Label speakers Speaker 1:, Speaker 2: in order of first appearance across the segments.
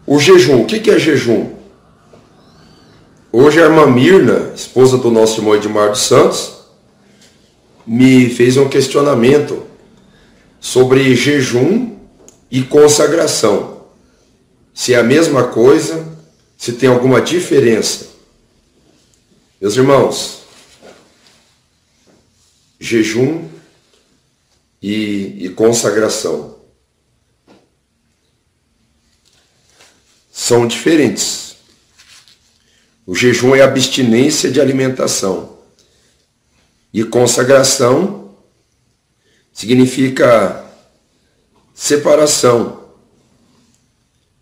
Speaker 1: O jejum, o que é jejum? Hoje a irmã Mirna, esposa do nosso irmão Edmar dos Santos, me fez um questionamento sobre jejum e consagração. Se é a mesma coisa, se tem alguma diferença. Meus irmãos, jejum e consagração são diferentes. O jejum é abstinência de alimentação. E consagração significa separação.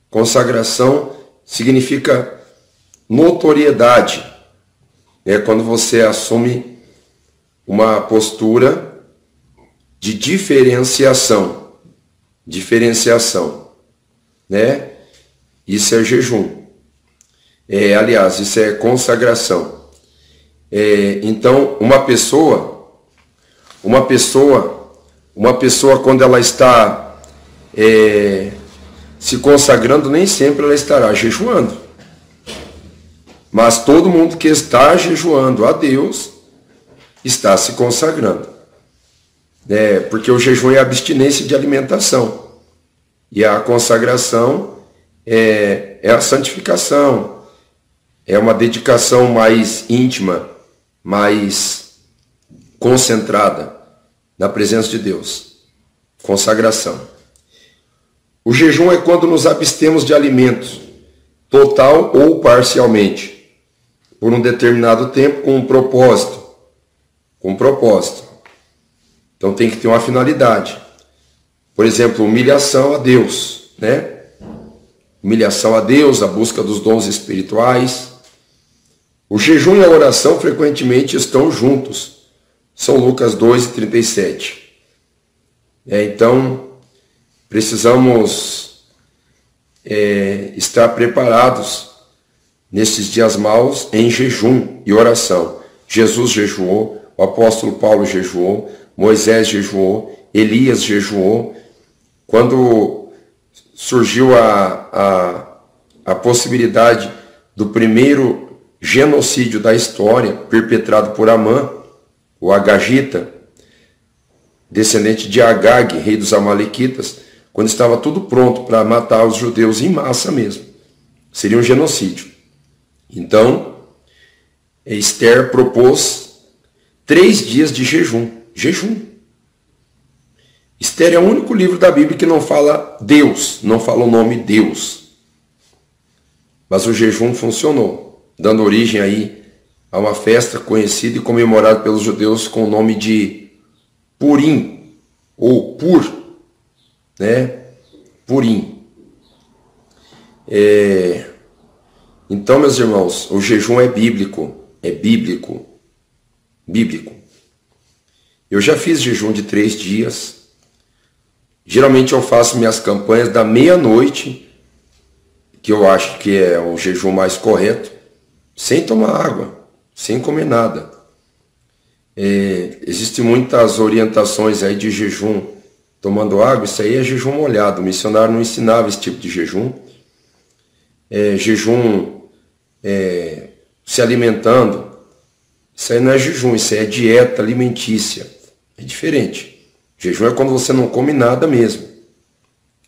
Speaker 1: Consagração significa notoriedade. É quando você assume uma postura de diferenciação. Diferenciação, né? Isso é jejum. Aliás, isso é consagração. Então, uma pessoa quando ela está se consagrando, nem sempre ela estará jejuando. Mas todo mundo que está jejuando a Deus está se consagrando. Porque o jejum é a abstinência de alimentação. E a consagração é a santificação. É uma dedicação mais íntima, mais concentrada na presença de Deus. Consagração. O jejum é quando nos abstemos de alimentos, total ou parcialmente, por um determinado tempo, com um propósito. Com um propósito. Então tem que ter uma finalidade. Por exemplo, humilhação a Deus, né? Humilhação a Deus, a busca dos dons espirituais. O jejum e a oração frequentemente estão juntos. São Lucas 2:37. Então, precisamos estar preparados nesses dias maus em jejum e oração. Jesus jejuou, o apóstolo Paulo jejuou, Moisés jejuou, Elias jejuou. Quando surgiu a possibilidade do primeiro genocídio da história, perpetrado por Amã, o Agagita, descendente de Agag, rei dos Amalequitas, quando estava tudo pronto para matar os judeus em massa mesmo. Seria um genocídio. Então, Esther propôs 3 dias de jejum. Jejum. Esther é o único livro da Bíblia que não fala Deus, não fala o nome Deus. Mas o jejum funcionou, dando origem aí a uma festa conhecida e comemorada pelos judeus com o nome de Purim, ou Pur, né? Purim. Então, meus irmãos, o jejum é bíblico, bíblico. Eu já fiz jejum de 3 dias. Geralmente eu faço minhas campanhas da meia-noite, que eu acho que é o jejum mais correto, sem tomar água, sem comer nada. Existem muitas orientações aí de jejum tomando água. Isso aí é jejum molhado. O missionário não ensinava esse tipo de jejum. Jejum se alimentando. Isso aí não é jejum, isso aí é dieta alimentícia. É diferente. Jejum é quando você não come nada mesmo.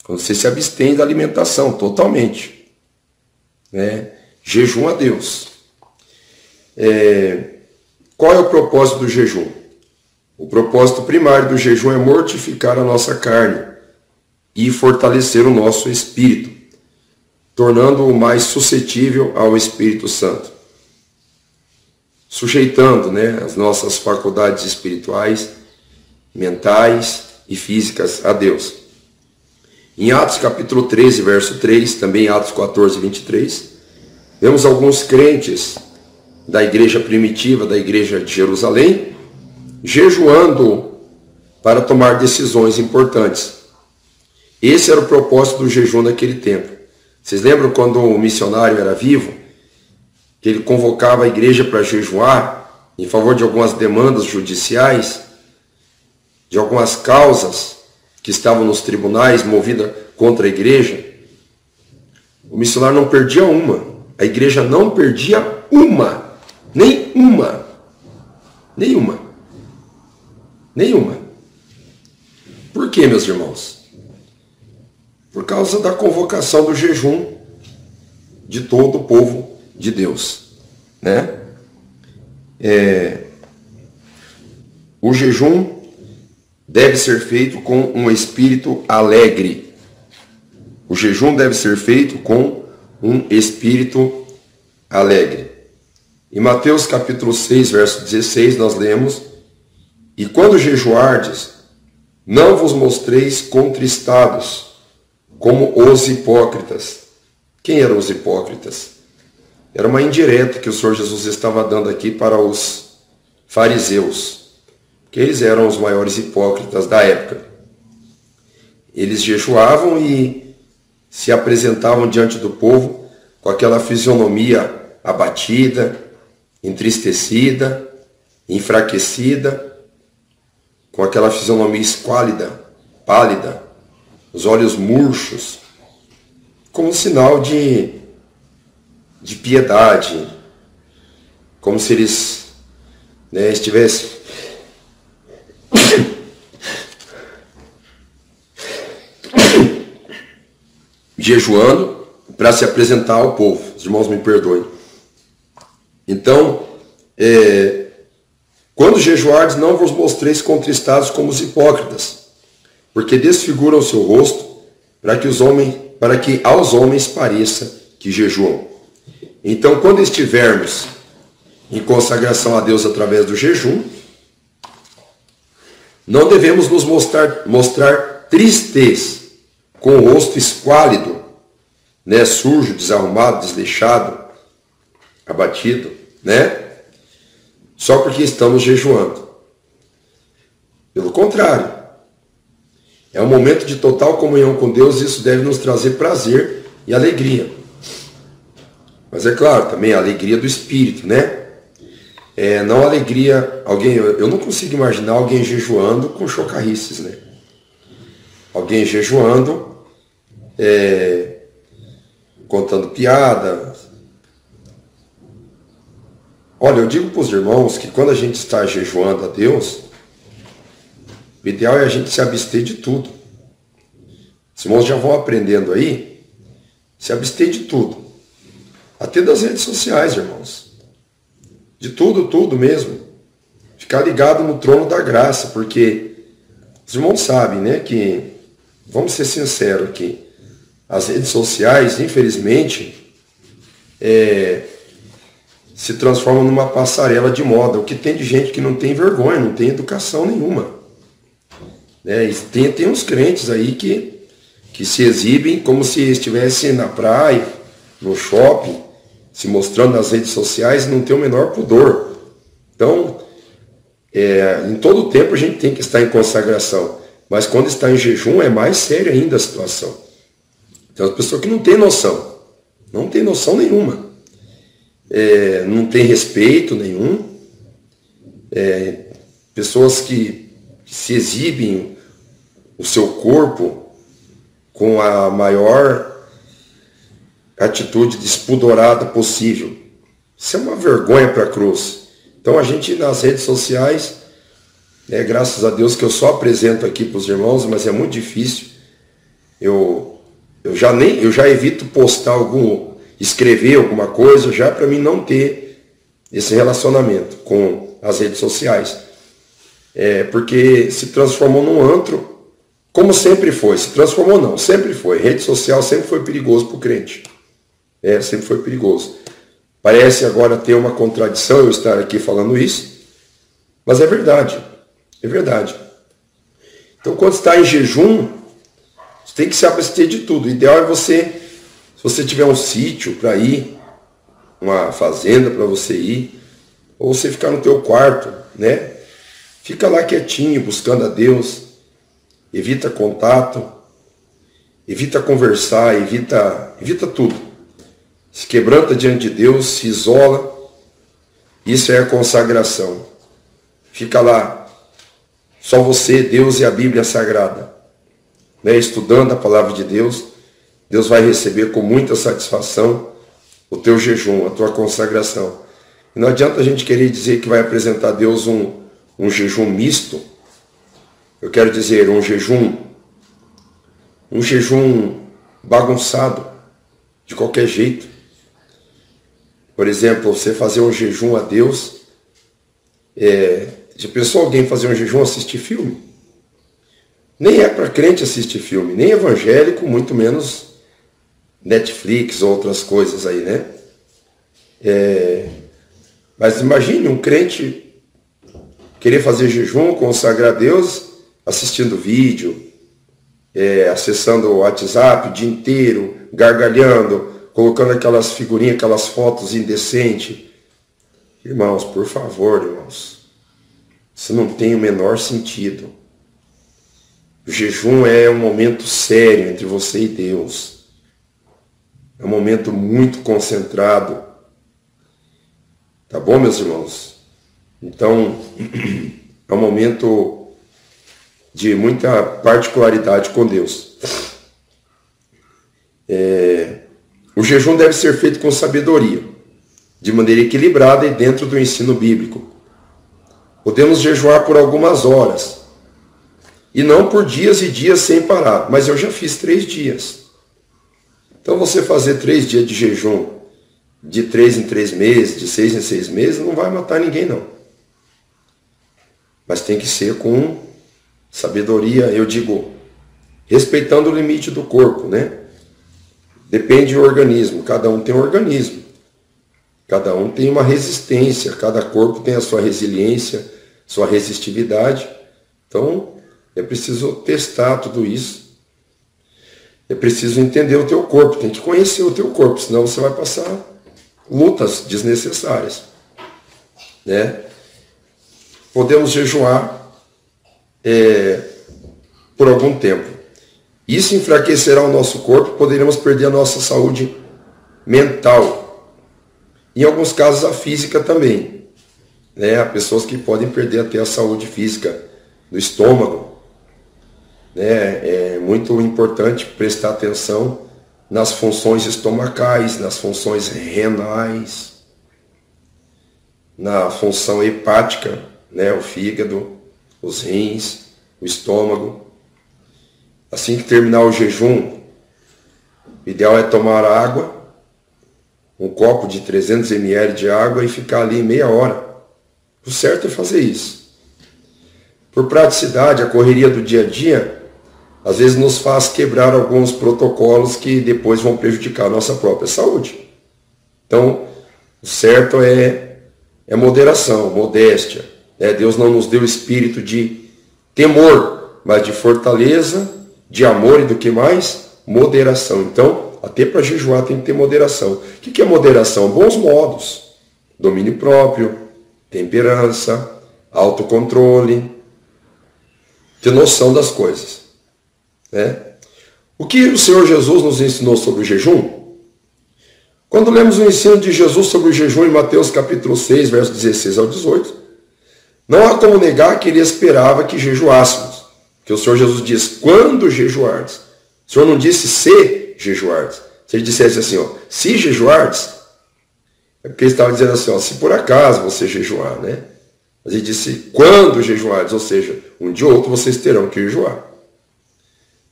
Speaker 1: Quando você se abstém da alimentação totalmente. Jejum a Deus. Qual é o propósito do jejum? O propósito primário do jejum é mortificar a nossa carne e fortalecer o nosso espírito, tornando-o mais suscetível ao Espírito Santo, sujeitando, as nossas faculdades espirituais, mentais e físicas a Deus. Em Atos capítulo 13, verso 3, também Atos 14, 23, vemos alguns crentes da igreja primitiva, da igreja de Jerusalém, jejuando para tomar decisões importantes. Esse era o propósito do jejum naquele tempo. Vocês lembram quando o missionário era vivo, que ele convocava a igreja para jejuar em favor de algumas demandas judiciais, de algumas causas que estavam nos tribunais movidas contra a igreja? O missionário não perdia uma. A igreja não perdia uma. Nenhuma. Nenhuma. Nenhuma. Por quê, meus irmãos? Por causa da convocação do jejum de todo o povo de Deus, né? O jejum deve ser feito com um espírito alegre. O jejum deve ser feito com um espírito alegre. Em Mateus capítulo 6, verso 16, nós lemos: E quando jejuardes, não vos mostreis contristados, como os hipócritas. Quem eram os hipócritas? Era uma indireta que o Senhor Jesus estava dando aqui para os fariseus, que eles eram os maiores hipócritas da época. Eles jejuavam e se apresentavam diante do povo com aquela fisionomia abatida, entristecida, enfraquecida, com aquela fisionomia esquálida, pálida, os olhos murchos, como um sinal de piedade, como se eles estivessem jejuando para se apresentar ao povo. Os irmãos me perdoem. Então, quando jejuardes, não vos mostreis contristados como os hipócritas, porque desfiguram o seu rosto, para que aos homens pareça que jejuam. Então, quando estivermos em consagração a Deus através do jejum, não devemos nos mostrar tristes, com o rosto esquálido, sujo, desarrumado, desleixado, abatido, só porque estamos jejuando. Pelo contrário, é um momento de total comunhão com Deus, e isso deve nos trazer prazer e alegria. Mas é claro, também a alegria do Espírito, não a alegria... Eu não consigo imaginar alguém jejuando com chocarrices, Alguém jejuando, contando piada. Olha, eu digo para os irmãos que quando a gente está jejuando a Deus, o ideal é a gente se abster de tudo. Os irmãos já vão aprendendo aí, se abster de tudo. Até das redes sociais, irmãos. De tudo mesmo. Ficar ligado no trono da graça, porque os irmãos sabem, que, vamos ser sinceros aqui, as redes sociais, infelizmente, se transformam numa passarela de moda. O que tem de gente que não tem vergonha, não tem educação nenhuma. E tem uns crentes aí que se exibem como se estivessem na praia, no shopping, se mostrando nas redes sociais, e não tem o menor pudor. Então, em todo o tempo a gente tem que estar em consagração, mas quando está em jejum é mais séria ainda a situação. Então, as pessoas que não têm noção nenhuma, não tem respeito nenhum, pessoas que se exibem o seu corpo com a maior atitude despudorada possível. Isso é uma vergonha para a cruz. Então a gente nas redes sociais, graças a Deus que eu só apresento aqui para os irmãos, mas é muito difícil. Eu já evito postar escrever alguma coisa, já para mim não ter esse relacionamento com as redes sociais. Porque se transformou num antro, como sempre foi. Se transformou não, sempre foi. Rede social sempre foi perigoso para o crente. Sempre foi perigoso. Parece agora ter uma contradição eu estar aqui falando isso, mas é verdade. É verdade. Então, quando está em jejum, você tem que se abster de tudo. O ideal é você, se você tiver um sítio para ir, uma fazenda para você ir, ou você ficar no teu quarto, Fica lá quietinho, buscando a Deus. Evita contato, evita conversar, evita tudo. Se quebranta diante de Deus, se isola. Isso é a consagração. Fica lá, só você, Deus e a Bíblia Sagrada. Estudando a palavra de Deus, Deus vai receber com muita satisfação o teu jejum, a tua consagração. E não adianta a gente querer dizer que vai apresentar a Deus um jejum misto. Eu quero dizer, um jejum bagunçado, de qualquer jeito. Por exemplo, você fazer um jejum a Deus, já pensou alguém fazer um jejum assistir filme? Nem é para crente assistir filme, nem evangélico, muito menos Netflix ou outras coisas aí, né? Mas imagine um crente querer fazer jejum, consagrar a Deus, assistindo vídeo, acessando o WhatsApp o dia inteiro, gargalhando, colocando aquelas figurinhas, aquelas fotos indecentes. Irmãos, por favor, irmãos, isso não tem o menor sentido. O jejum é um momento sério entre você e Deus. É um momento muito concentrado. Tá bom, meus irmãos? Então, é um momento de muita particularidade com Deus. O jejum deve ser feito com sabedoria, de maneira equilibrada e dentro do ensino bíblico. Podemos jejuar por algumas horas, e não por dias e dias sem parar. Mas eu já fiz 3 dias. Então você fazer 3 dias de jejum, de 3 em 3 meses, de 6 em 6 meses, não vai matar ninguém não. Mas tem que ser com sabedoria, eu digo, respeitando o limite do corpo, né? Depende do organismo, cada um tem um organismo. Cada um tem uma resistência, cada corpo tem a sua resiliência, sua resistividade. Então, é preciso testar tudo isso. É preciso entender o teu corpo, tem que conhecer o teu corpo, senão você vai passar lutas desnecessárias, né? Podemos jejuar por algum tempo. Isso enfraquecerá o nosso corpo, poderemos perder a nossa saúde mental. Em alguns casos a física também, né? Há pessoas que podem perder até a saúde física do estômago, né? É muito importante prestar atenção nas funções estomacais, nas funções renais, na função hepática, né? O fígado, os rins, o estômago. Assim que terminar o jejum, o ideal é tomar água, um copo de 300 ml de água e ficar ali meia hora. O certo é fazer isso. Por praticidade, a correria do dia a dia, às vezes nos faz quebrar alguns protocolos que depois vão prejudicar a nossa própria saúde. Então, o certo é moderação, modéstia. Deus não nos deu espírito de temor, mas de fortaleza, de amor e do que mais? Moderação. Então, até para jejuar tem que ter moderação. O que é moderação? Bons modos, domínio próprio, temperança, autocontrole, ter noção das coisas, né? O que o Senhor Jesus nos ensinou sobre o jejum? Quando lemos o ensino de Jesus sobre o jejum em Mateus capítulo 6, versos 16 ao 18, não há como negar que ele esperava que jejuássemos. Que o Senhor Jesus diz, quando jejuardes. O Senhor não disse se jejuardes. Se ele dissesse assim, se jejuardes, é porque ele estava dizendo assim, se por acaso você jejuar, né? Mas ele disse, quando jejuardes, ou seja, um dia ou outro vocês terão que jejuar.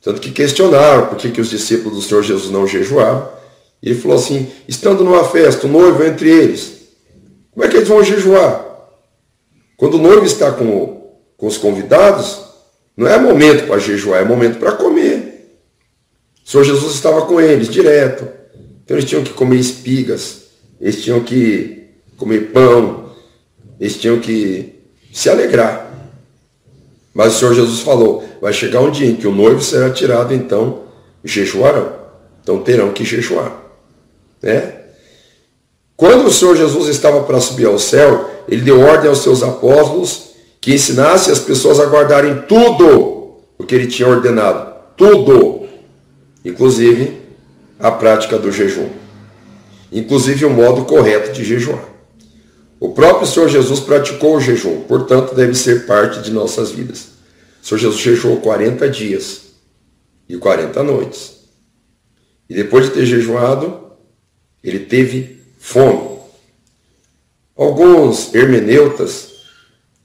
Speaker 1: Tanto que questionaram por que os discípulos do Senhor Jesus não jejuavam. E ele falou assim, estando numa festa, o noivo entre eles, como é que eles vão jejuar? Quando o noivo está com os convidados, não é momento para jejuar, é momento para comer. O Senhor Jesus estava com eles direto. Então eles tinham que comer espigas, eles tinham que comer pão, eles tinham que se alegrar. Mas o Senhor Jesus falou, vai chegar um dia em que o noivo será tirado, então jejuarão. Então terão que jejuar, né? Quando o Senhor Jesus estava para subir ao céu, ele deu ordem aos seus apóstolos que ensinasse as pessoas a guardarem tudo o que ele tinha ordenado. Tudo. Inclusive a prática do jejum. Inclusive o modo correto de jejuar. O próprio Senhor Jesus praticou o jejum, portanto deve ser parte de nossas vidas. O Senhor Jesus jejuou 40 dias e 40 noites. E depois de ter jejuado, ele teve fome. Alguns hermeneutas,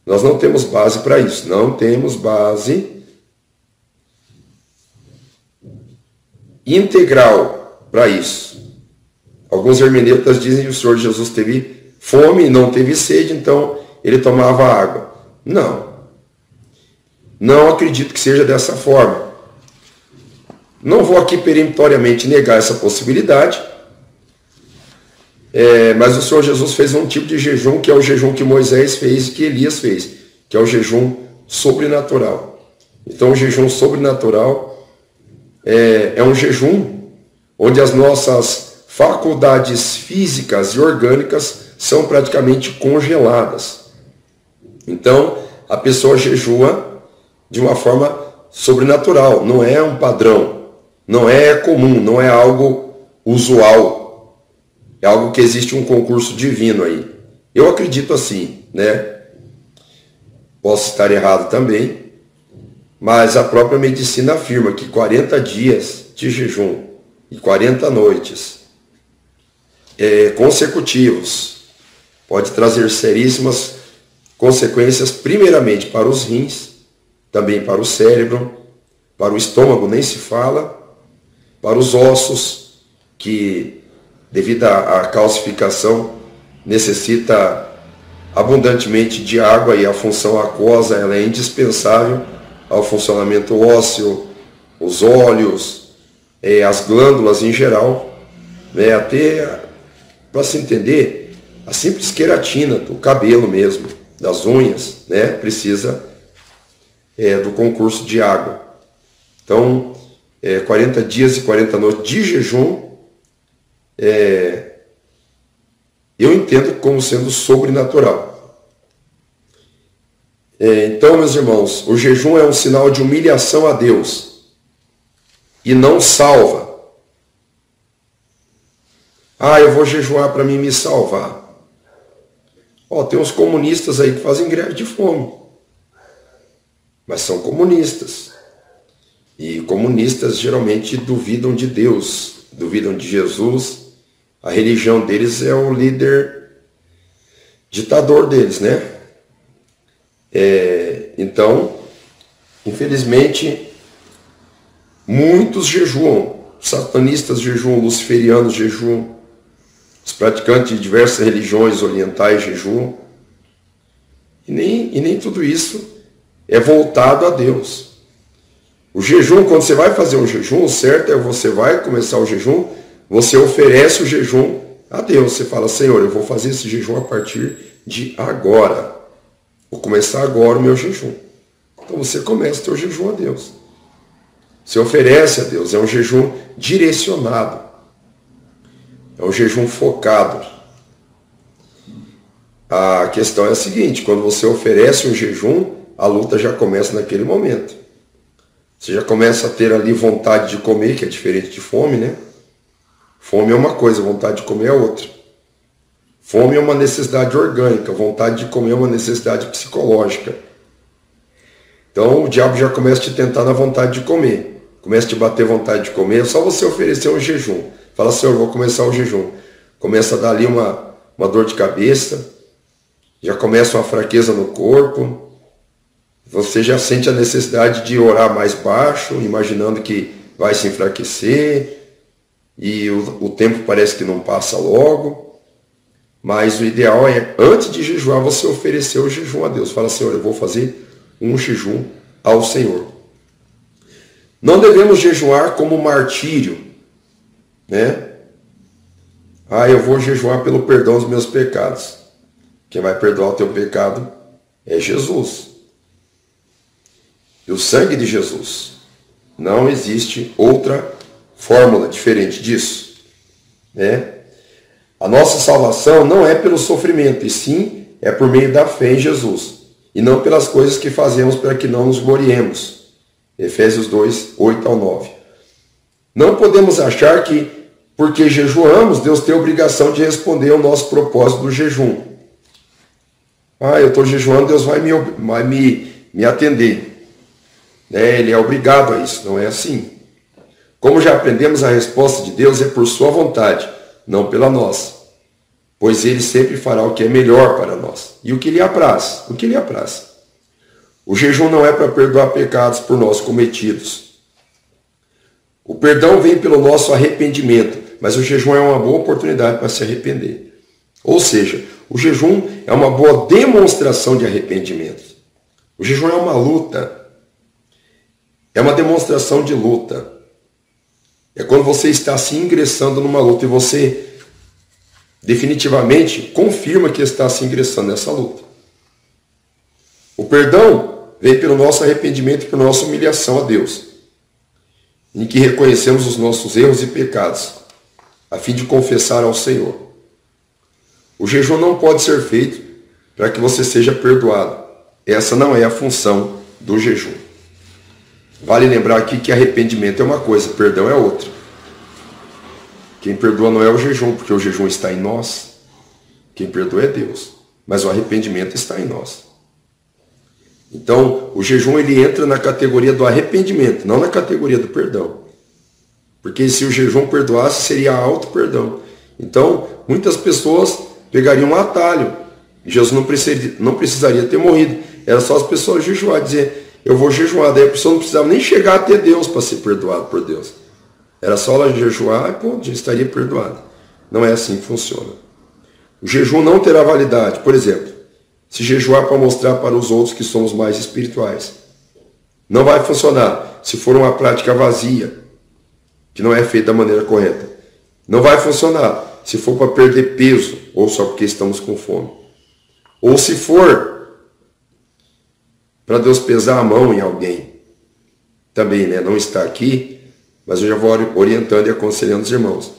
Speaker 1: nós não temos base para isso, não temos base integral para isso. Alguns hermeneutas dizem que o Senhor Jesus teve fome e não teve sede, então ele tomava água. Não acredito que seja dessa forma. Não vou aqui peremptoriamente negar essa possibilidade, mas o Senhor Jesus fez um tipo de jejum que é o jejum que Moisés fez e que Elias fez, que é o jejum sobrenatural. Então o jejum sobrenatural é um jejum onde as nossas faculdades físicas e orgânicas são praticamente congeladas. Então a pessoa jejua de uma forma sobrenatural, não é um padrão, não é comum, não é algo usual, é algo que existe um concurso divino aí. Eu acredito assim, né? Posso estar errado também, mas a própria medicina afirma que 40 dias de jejum e 40 noites consecutivos pode trazer seríssimas consequências, primeiramente para os rins, também para o cérebro, para o estômago nem se fala, para os ossos, que devido à calcificação necessita abundantemente de água e a função aquosa ela é indispensável ao funcionamento ósseo, os olhos, as glândulas em geral, até para se entender, a simples queratina do cabelo mesmo, das unhas, precisa do concurso de água. Então, 40 dias e 40 noites de jejum, eu entendo como sendo sobrenatural. Então, meus irmãos, o jejum é um sinal de humilhação a Deus e não salva. Eu vou jejuar para mim me salvar. Tem uns comunistas aí que fazem greve de fome, mas são comunistas. E comunistas geralmente duvidam de Deus, duvidam de Jesus. A religião deles é o líder ditador deles, né? Então, infelizmente, muitos jejuam. Satanistas jejuam, luciferianos jejuam, os praticantes de diversas religiões orientais jejuam. E nem tudo isso é voltado a Deus. O jejum, quando você vai fazer um jejum, o certo é você vai começar o jejum, você oferece o jejum a Deus. Você fala, Senhor, eu vou fazer esse jejum a partir de agora. Vou começar agora o meu jejum. Então você começa o seu jejum a Deus. Você oferece a Deus, é um jejum direcionado. É um jejum focado. A questão é a seguinte, quando você oferece um jejum, a luta já começa naquele momento. Você já começa a ter ali vontade de comer, que é diferente de fome, né? Fome é uma coisa, vontade de comer é outra. Fome é uma necessidade orgânica, vontade de comer é uma necessidade psicológica. Então o diabo já começa a te tentar na vontade de comer. Começa a te bater vontade de comer, é só você oferecer um jejum. Fala, Senhor, eu vou começar o jejum. Começa a dar ali uma dor de cabeça, já começa uma fraqueza no corpo, você já sente a necessidade de orar mais baixo, imaginando que vai se enfraquecer, e o tempo parece que não passa logo. Mas o ideal é, antes de jejuar, você oferecer o jejum a Deus. Fala, Senhor, eu vou fazer um jejum ao Senhor. Não devemos jejuar como martírio, né? Eu vou jejuar pelo perdão dos meus pecados. Quem vai perdoar o teu pecado é Jesus. E o sangue de Jesus. Não existe outra fórmula diferente disso, né? A nossa salvação não é pelo sofrimento, e sim é por meio da fé em Jesus, e não pelas coisas que fazemos para que não nos gloriemos. Efésios 2, 8 ao 9. Não podemos achar que, porque jejuamos, Deus tem a obrigação de responder ao nosso propósito do jejum. Eu estou jejuando, Deus vai me atender. Ele é obrigado a isso, não é assim. Como já aprendemos, a resposta de Deus é por sua vontade, não pela nossa. Pois ele sempre fará o que é melhor para nós. E o que lhe apraz? O que lhe apraz. O jejum não é para perdoar pecados por nós cometidos. O perdão vem pelo nosso arrependimento, mas o jejum é uma boa oportunidade para se arrepender. Ou seja, o jejum é uma boa demonstração de arrependimento. O jejum é uma luta. É uma demonstração de luta. É quando você está se ingressando numa luta e você definitivamente confirma que está se ingressando nessa luta. O perdão vem pelo nosso arrependimento e pela nossa humilhação a Deus, em que reconhecemos os nossos erros e pecados, a fim de confessar ao Senhor. O jejum não pode ser feito para que você seja perdoado. Essa não é a função do jejum. Vale lembrar aqui que arrependimento é uma coisa, perdão é outra. Quem perdoa não é o jejum, porque o jejum está em nós. Quem perdoa é Deus, mas o arrependimento está em nós. Então, o jejum ele entra na categoria do arrependimento, não na categoria do perdão. Porque se o jejum perdoasse, seria auto-perdão. Então, muitas pessoas pegariam um atalho. Jesus não precisaria ter morrido. Era só as pessoas jejuar, dizer, eu vou jejuar. Daí a pessoa não precisava nem chegar até Deus para ser perdoado por Deus. Era só ela jejuar e pronto, já estaria perdoada. Não é assim que funciona. O jejum não terá validade. Por exemplo, se jejuar para mostrar para os outros que somos mais espirituais. Não vai funcionar se for uma prática vazia, que não é feita da maneira correta. Não vai funcionar se for para perder peso, ou só porque estamos com fome. Ou se for para Deus pesar a mão em alguém. Também, né? Não está aqui, mas eu já vou orientando e aconselhando os irmãos.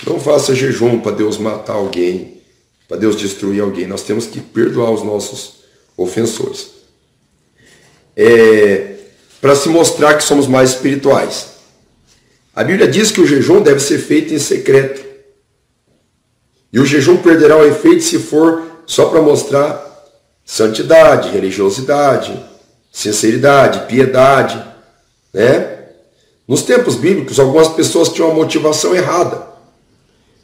Speaker 1: Não faça jejum para Deus matar alguém, para Deus destruir alguém. Nós temos que perdoar os nossos ofensores. Para se mostrar que somos mais espirituais. A Bíblia diz que o jejum deve ser feito em secreto. E o jejum perderá o efeito se for só para mostrar santidade, religiosidade, sinceridade, piedade, né? Nos tempos bíblicos, algumas pessoas tinham uma motivação errada.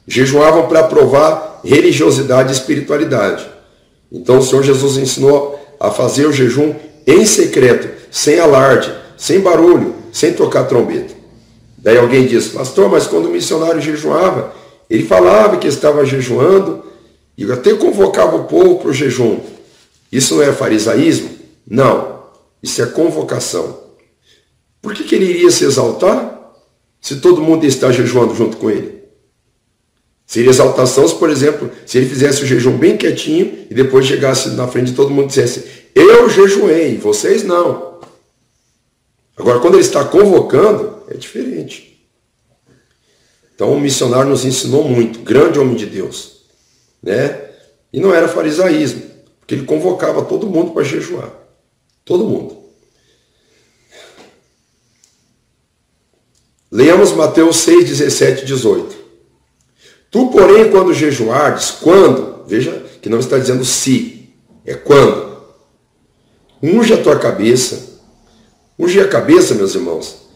Speaker 1: Jejuavam para provar religiosidade e espiritualidade. Então o Senhor Jesus ensinou a fazer o jejum em secreto, sem alarde, sem barulho, sem tocar trombeta. Daí alguém diz, pastor, mas quando o missionário jejuava, ele falava que estava jejuando e até convocava o povo para o jejum. Isso não é farisaísmo? Não. Isso é convocação. Por que ele iria se exaltar se todo mundo está jejuando junto com ele? Seria exaltação se, por exemplo, se ele fizesse o jejum bem quietinho e depois chegasse na frente de todo mundo e dissesse, eu jejuei, vocês não. Agora, quando ele está convocando, é diferente. Então, o missionário nos ensinou muito, grande homem de Deus, né? E não era farisaísmo, porque ele convocava todo mundo para jejuar. Todo mundo. Leamos Mateus 6, 17 e 18. Tu, porém, quando jejuardes, quando? Veja que não está dizendo se, é quando. Unge a tua cabeça. Ungir a cabeça, meus irmãos,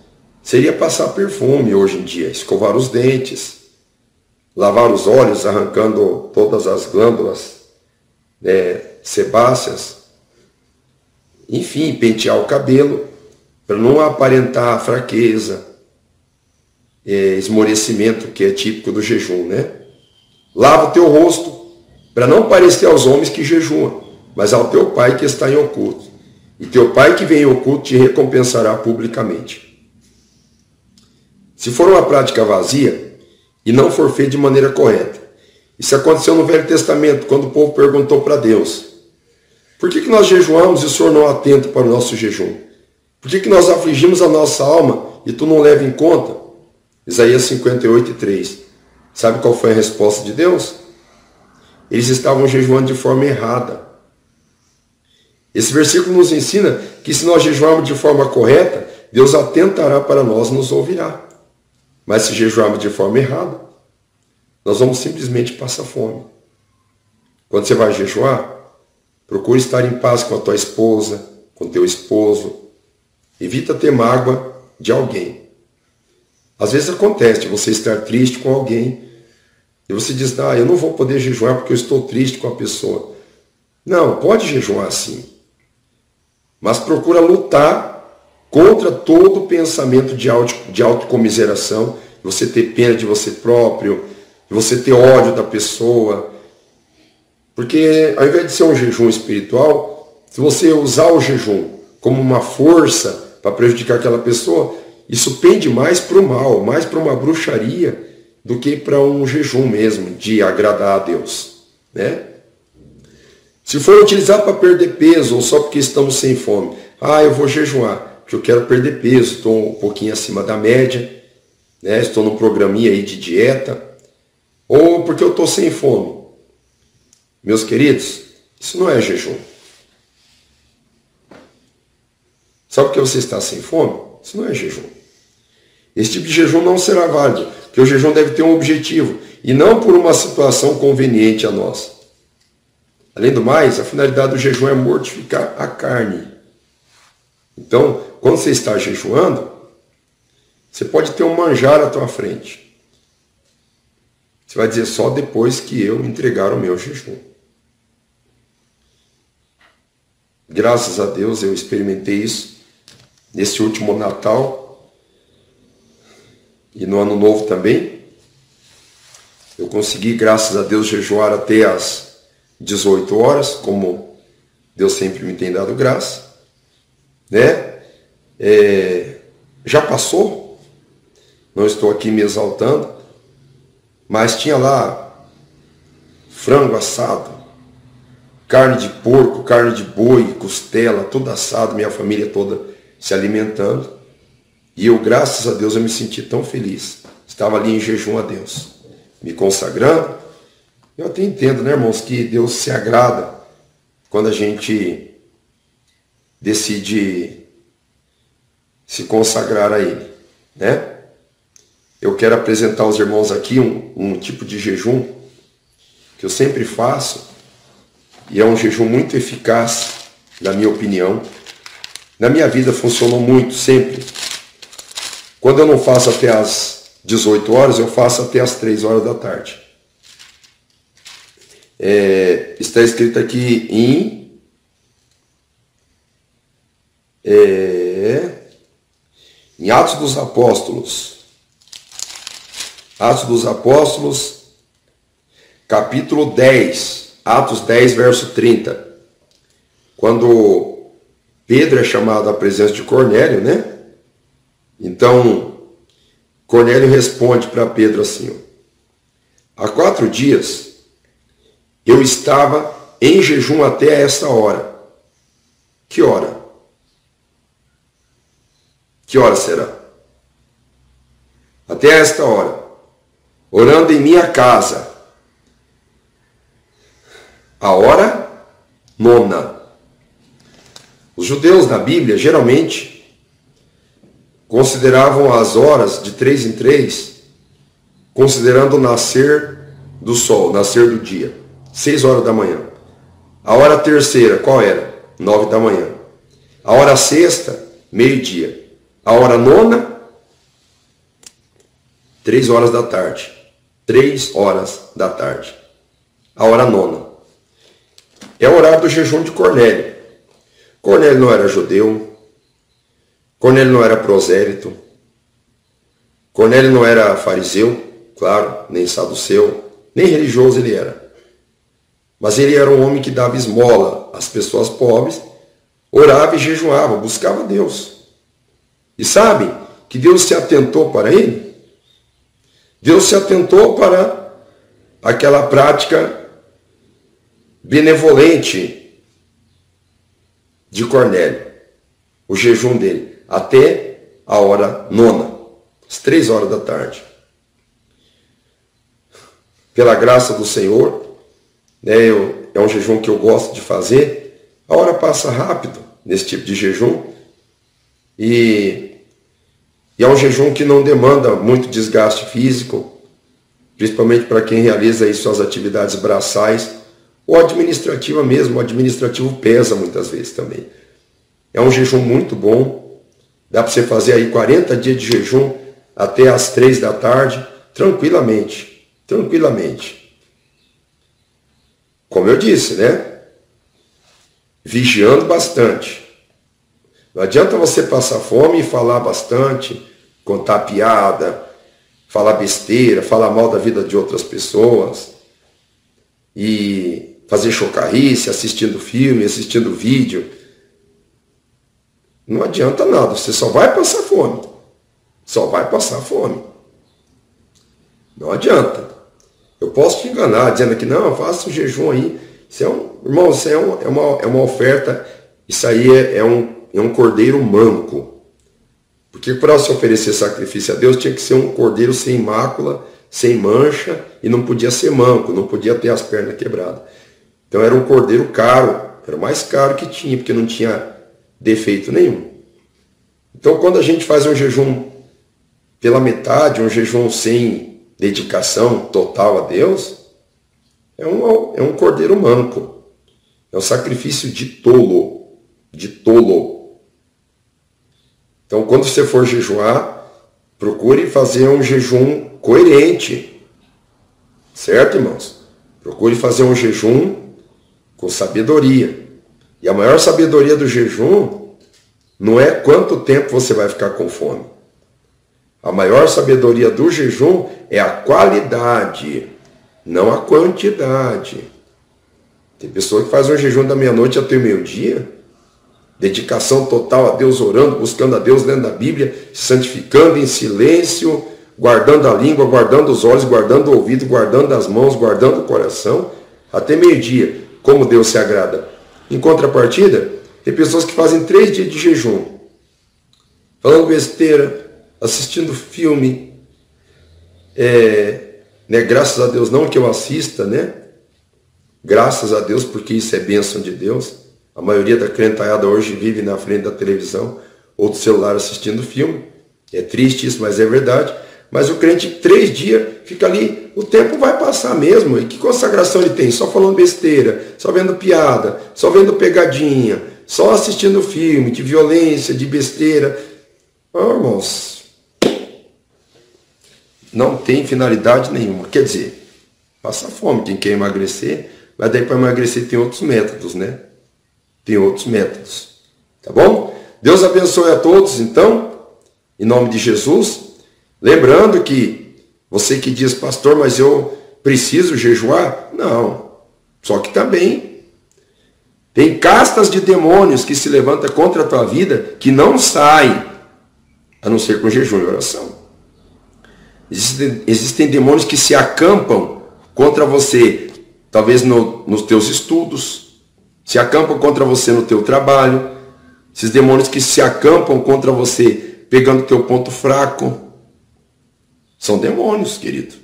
Speaker 1: seria passar perfume hoje em dia, escovar os dentes, lavar os olhos, arrancando todas as glândulas sebáceas, enfim, pentear o cabelo, para não aparentar fraqueza, esmorecimento, que é típico do jejum, né? Lava o teu rosto, para não parecer aos homens que jejuam, mas ao teu Pai que está em oculto. E teu Pai que vem em oculto te recompensará publicamente. Se for uma prática vazia e não for feita de maneira correta, isso aconteceu no Velho Testamento, quando o povo perguntou para Deus, por que nós jejuamos e o Senhor não atenta para o nosso jejum? Por que nós afligimos a nossa alma e tu não leva em conta? Isaías 58, 3. Sabe qual foi a resposta de Deus? Eles estavam jejuando de forma errada. Esse versículo nos ensina que se nós jejuarmos de forma correta, Deus atentará para nós e nos ouvirá. Mas se jejuarmos de forma errada, nós vamos simplesmente passar fome. Quando você vai jejuar, procure estar em paz com a tua esposa, com teu esposo. Evita ter mágoa de alguém. Às vezes acontece de você estar triste com alguém e você diz, eu não vou poder jejuar porque eu estou triste com a pessoa. Não, pode jejuar sim. Mas procura lutar contra todo pensamento de autocomiseração, você ter pena de você próprio, de você ter ódio da pessoa. Porque ao invés de ser um jejum espiritual, se você usar o jejum como uma força para prejudicar aquela pessoa, isso pende mais para o mal, mais para uma bruxaria, do que para um jejum mesmo, de agradar a Deus, né? Se for utilizado para perder peso, ou só porque estamos sem fome, eu vou jejuar, porque eu quero perder peso, estou um pouquinho acima da média, né? Estou num programinha aí de dieta, ou porque eu estou sem fome. Meus queridos, isso não é jejum. Sabe por que você está sem fome? Isso não é jejum. Esse tipo de jejum não será válido, porque o jejum deve ter um objetivo, e não por uma situação conveniente a nós. Além do mais, a finalidade do jejum é mortificar a carne. Então, quando você está jejuando, você pode ter um manjar à tua frente. Você vai dizer, só depois que eu entregar o meu jejum. Graças a Deus eu experimentei isso nesse último Natal e no Ano Novo também. Eu consegui, graças a Deus, jejuar até as 18 horas, como Deus sempre me tem dado graça, né? Já passou, não estou aqui me exaltando, mas tinha lá frango assado, carne de porco, carne de boi, costela, tudo assado, minha família toda se alimentando, e eu, graças a Deus, eu me senti tão feliz, estava ali em jejum a Deus, me consagrando. Eu até entendo, né, irmãos, que Deus se agrada quando a gente decide se consagrar a Ele, né? Eu quero apresentar aos irmãos aqui um tipo de jejum que eu sempre faço, e é um jejum muito eficaz, na minha opinião. Na minha vida funcionou muito, sempre. Quando eu não faço até as 18 horas, eu faço até as 3 horas da tarde. Está escrito aqui em Atos dos Apóstolos. Atos dos Apóstolos, capítulo 10. Atos 10, verso 30. Quando Pedro é chamado à presença de Cornélio, né? Então, Cornélio responde para Pedro assim, há 4 dias eu estava em jejum até esta hora. Que hora? Que hora será? Até esta hora. Orando em minha casa. A hora 9. Os judeus na Bíblia, geralmente, consideravam as horas de 3 em 3, considerando o nascer do sol, nascer do dia. 6 horas da manhã. A hora terceira, qual era? 9 da manhã. A hora sexta, meio-dia. A hora nona, 3 horas da tarde. 3 horas da tarde. A hora nona. É o horário do jejum de Cornélio. Cornélio não era judeu. Cornélio não era prosélito. Cornélio não era fariseu, claro, nem saduceu, nem religioso ele era. Mas ele era um homem que dava esmola às pessoas pobres, orava e jejuava, buscava Deus. E sabe que Deus se atentou para ele? Deus se atentou para aquela prática benevolente de Cornélio, o jejum dele, até a hora 9, às 3 horas da tarde. Pela graça do Senhor, é um jejum que eu gosto de fazer. A hora passa rápido nesse tipo de jejum. E é um jejum que não demanda muito desgaste físico, principalmente para quem realiza aí suas atividades braçais, ou administrativa mesmo. O administrativo pesa muitas vezes também. É um jejum muito bom. Dá para você fazer aí 40 dias de jejum até às 3 da tarde, tranquilamente, tranquilamente. Como eu disse, né? Vigiando bastante. Não adianta você passar fome e falar bastante, contar piada, falar besteira, falar mal da vida de outras pessoas e fazer chocarrice, assistindo filme, assistindo vídeo. Não adianta nada, você só vai passar fome. Só vai passar fome. Não adianta. Eu posso te enganar dizendo que não, faça um jejum aí. Isso irmão, isso é uma oferta, isso aí é um cordeiro manco. Porque para se oferecer sacrifício a Deus tinha que ser um cordeiro sem mácula, sem mancha, e não podia ser manco, não podia ter as pernas quebradas. Então era um cordeiro caro, era o mais caro que tinha, porque não tinha defeito nenhum. Então quando a gente faz um jejum pela metade, um jejum sem dedicação total a Deus, é um cordeiro manco. É um sacrifício de tolo. De tolo. Então, quando você for jejuar, procure fazer um jejum coerente. Certo, irmãos? Procure fazer um jejum com sabedoria. E a maior sabedoria do jejum não é quanto tempo você vai ficar com fome. A maior sabedoria do jejum é a qualidade, não a quantidade. Tem pessoa que faz um jejum da meia-noite até o meio-dia, dedicação total a Deus, orando, buscando a Deus, lendo a Bíblia, se santificando em silêncio, guardando a língua, guardando os olhos, guardando o ouvido, guardando as mãos, guardando o coração, até meio-dia, como Deus se agrada. Em contrapartida, tem pessoas que fazem 3 dias de jejum, falando besteira, assistindo filme, graças a Deus, não que eu assista, né? Graças a Deus, porque isso é bênção de Deus. A maioria da crentaiada hoje vive na frente da televisão ou do celular assistindo filme. É triste isso, mas é verdade. Mas o crente 3 dias fica ali, o tempo vai passar mesmo. E que consagração ele tem? Só falando besteira, só vendo piada, só vendo pegadinha, só assistindo filme de violência, de besteira. Irmãos, não tem finalidade nenhuma. Quer dizer, passa fome quem quer emagrecer, mas daí para emagrecer tem outros métodos, né? Tem outros métodos. Tá bom? Deus abençoe a todos, então, em nome de Jesus. Lembrando que você que diz, pastor, mas eu preciso jejuar? Não. Só que também tem castas de demônios que se levantam contra a tua vida que não saem, a não ser com jejum e oração. Existem demônios que se acampam contra você, talvez nos teus estudos, se acampam contra você no teu trabalho, esses demônios que se acampam contra você pegando teu ponto fraco, são demônios, querido.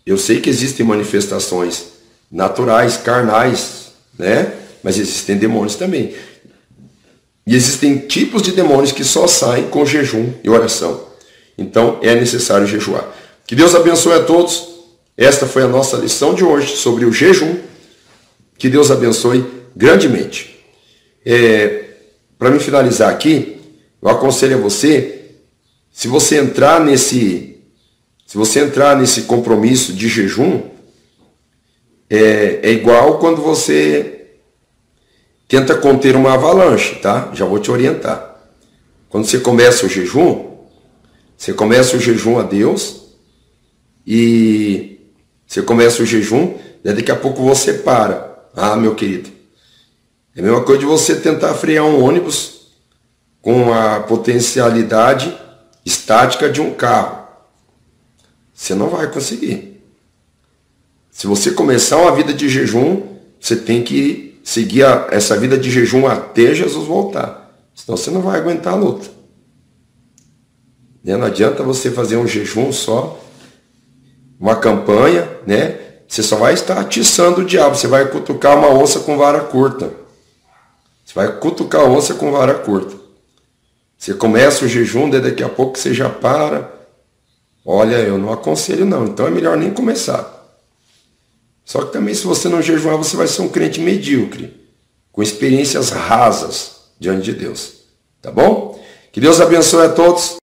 Speaker 1: Eu sei que existem manifestações naturais, carnais, né? Mas existem demônios também. E existem tipos de demônios que só saem com jejum e oração. Então é necessário jejuar. Que Deus abençoe a todos. Esta foi a nossa lição de hoje sobre o jejum. Que Deus abençoe grandemente. Para me finalizar aqui, eu aconselho a você, se você entrar nesse compromisso de jejum, é igual quando você tenta conter uma avalanche, tá? Já vou te orientar. Quando você começa o jejum a Deus e você começa o jejum, daqui a pouco você para. Ah, meu querido, é a mesma coisa de você tentar frear um ônibus com a potencialidade estática de um carro. Você não vai conseguir. Se você começar uma vida de jejum, você tem que seguir essa vida de jejum até Jesus voltar. Senão você não vai aguentar a luta. Não adianta você fazer um jejum só, uma campanha, né? Você só vai estar atiçando o diabo. Você vai cutucar uma onça com vara curta. Você vai cutucar a onça com vara curta. Você começa o jejum, daqui a pouco você já para. Olha, eu não aconselho não. Então é melhor nem começar. Só que também se você não jejuar, você vai ser um crente medíocre, com experiências rasas diante de Deus. Tá bom? Que Deus abençoe a todos.